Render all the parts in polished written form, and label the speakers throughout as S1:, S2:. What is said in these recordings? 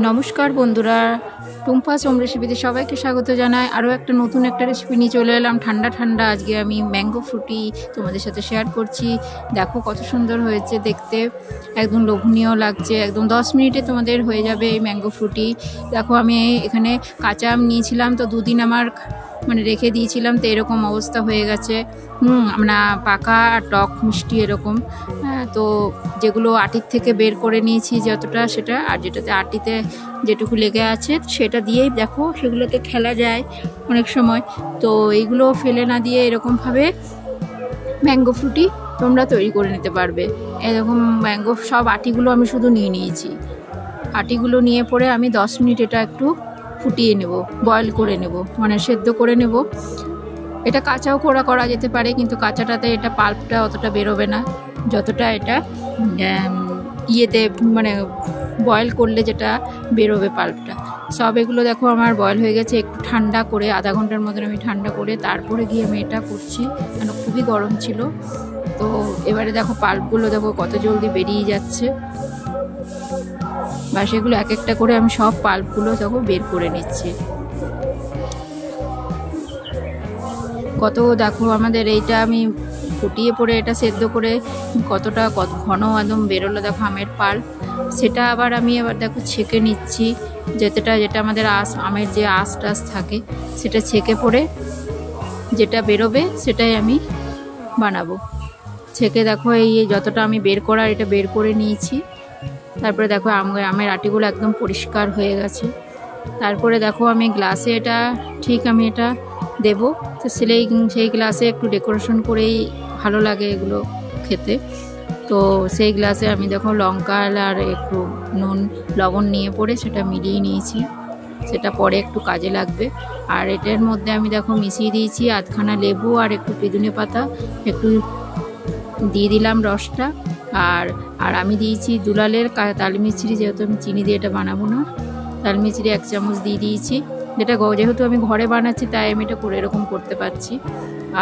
S1: নমস্কার বন্ধুরা, টুম্পাস হোম রেসিপিতে সবাইকে স্বাগত জানাই। আরও একটা নতুন রেসিপি নিয়ে চলে এলাম। ঠান্ডা ঠান্ডা আজকে আমি ম্যাঙ্গো ফ্রুটি তোমাদের সাথে শেয়ার করছি। দেখো কত সুন্দর হয়েছে দেখতে, একদম লোভনীয় লাগছে। একদম 10 মিনিটে তোমাদের হয়ে যাবে এই ম্যাঙ্গো ফ্রুটি। দেখো আমি এখানে কাঁচা আম নিয়েছিলাম, তো দুদিন আমার রেখে দিয়েছিলাম, তো এরকম অবস্থা হয়ে গেছে। পাকা আর টক মিষ্টি এরকম। তো যেগুলো আটির থেকে বের করে নিয়েছি যতটা সেটা, আর যেটাতে আটিতে যেটুকু লেগে আছে সেটা দিয়েই দেখো সেগুলোতে ফেলা যায় অনেক সময়। তো এইগুলো ফেলে না দিয়ে এরকমভাবে ম্যাঙ্গো ফ্রুটি তোমরা তৈরি করে নিতে পারবে। এরকম ম্যাঙ্গো সব আটিগুলো আমি শুধু নিয়ে নিয়েছি। আটিগুলো নিয়ে পরে আমি 10 মিনিট এটা একটু ফুটিয়ে নেব, বয়েল করে নেব, সেদ্ধ করে নেব। এটা কাঁচাও করা যেতে পারে, কিন্তু কাঁচাটাতে এটা পাল্পটা অতটা বেরোবে না যতটা এটা ইয়েতে বয়েল করলে যেটা বেরোবে পাল্পটা। সব এগুলো দেখো আমার বয়েল হয়ে গেছে। একটু ঠান্ডা করে আধা ঘন্টার মতন আমি ঠান্ডা করে তারপরে গিয়ে আমি এটা করছি, কেন খুবই গরম ছিল। তো এবারে দেখো পাল্পগুলো দেখো কত জলদি বেরিয়ে যাচ্ছে। বা সেগুলো এক একটা করে আমি সব পাল্পগুলো দেখো বের করে নিচ্ছি। কত দেখো আমাদের এইটা আমি ফুটিয়ে পরে এটা সেদ্ধ করে কত ঘন একদম বেরোলো দেখো আমের পাল্প। সেটা আবার দেখো ছেঁকে নিচ্ছি, যেটা আমাদের আমের যে টাস থাকে সেটা ছেঁকে পরে যেটা বেরোবে সেটাই আমি বানাবো। ছেঁকে দেখো এই যতটা আমি বের করার এটা বের করে নিয়েছি। তারপরে দেখো আমের আটিগুলো একদম পরিষ্কার হয়ে গেছে। তারপরে দেখো আমি গ্লাসে আমি এটা দেবো। তো সেই গ্লাসে একটু ডেকোরেশন করেই ভালো লাগে এগুলো খেতে। তো সেই গ্লাসে আমি দেখো লঙ্কা আর একটু নুন লবণ নিয়ে পরে সেটা মিলিয়ে নিয়েছি, সেটা পরে একটু কাজে লাগবে। আর এটার মধ্যে আমি দেখো মিশিয়ে দিয়েছি আধখানা লেবু আর একটু পেঁদুনে পাতা একটু দিয়ে দিলাম রসটা। আর আমি দিয়েছি দুলালের তালমিছরি, যেহেতু আমি চিনি দিয়ে এটা বানাবো না, তালমিছরি 1 চামচ দিয়ে দিয়েছি। যেহেতু আমি ঘরে বানাচ্ছি তাই আমি এটা করে এরকম করতে পারছি।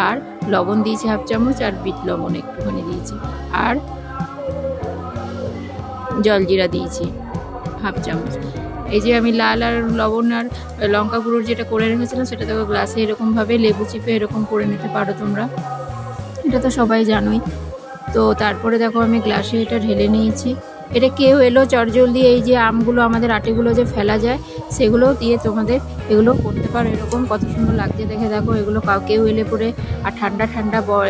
S1: আর লবণ দিয়েছি 1/2 চামচ, আর বিট লবণ একটুখানি দিয়েছি, আর জলজিরা দিয়েছি 1/2 চামচ। এই যে আমি লাল আর লবণ আর লঙ্কা গুঁড়োর যেটা করে রেখেছিলাম সেটা দেখো গ্লাসে এরকমভাবে লেবু চিপে এরকম করে নিতে পারো তোমরা, এটা তো সবাই জানোই। তো তারপরে দেখো আমি গ্লাসে এটা ঢেলে নিয়েছি। এটা কেউ এলো চটজলদি এই যে আমগুলো আমাদের আটিগুলো যে ফেলা যায় সেগুলো দিয়ে তোমাদের এগুলো করতে পারো। এরকম কত সুন্দর লাগছে দেখে। দেখো এগুলো কেউ এলে পরে আর ঠান্ডা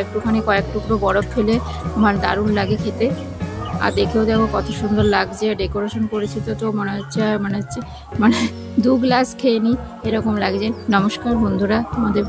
S1: একটুখানি কয়েক টুকরো বরফ ফেলে দারুণ লাগে খেতে। আর দেখেও দেখো কত সুন্দর লাগছে। ডেকোরেশন করেছি তো মনে হচ্ছে 2 গ্লাস খেয়ে নিই এরকম লাগছে। নমস্কার বন্ধুরা, তোমাদের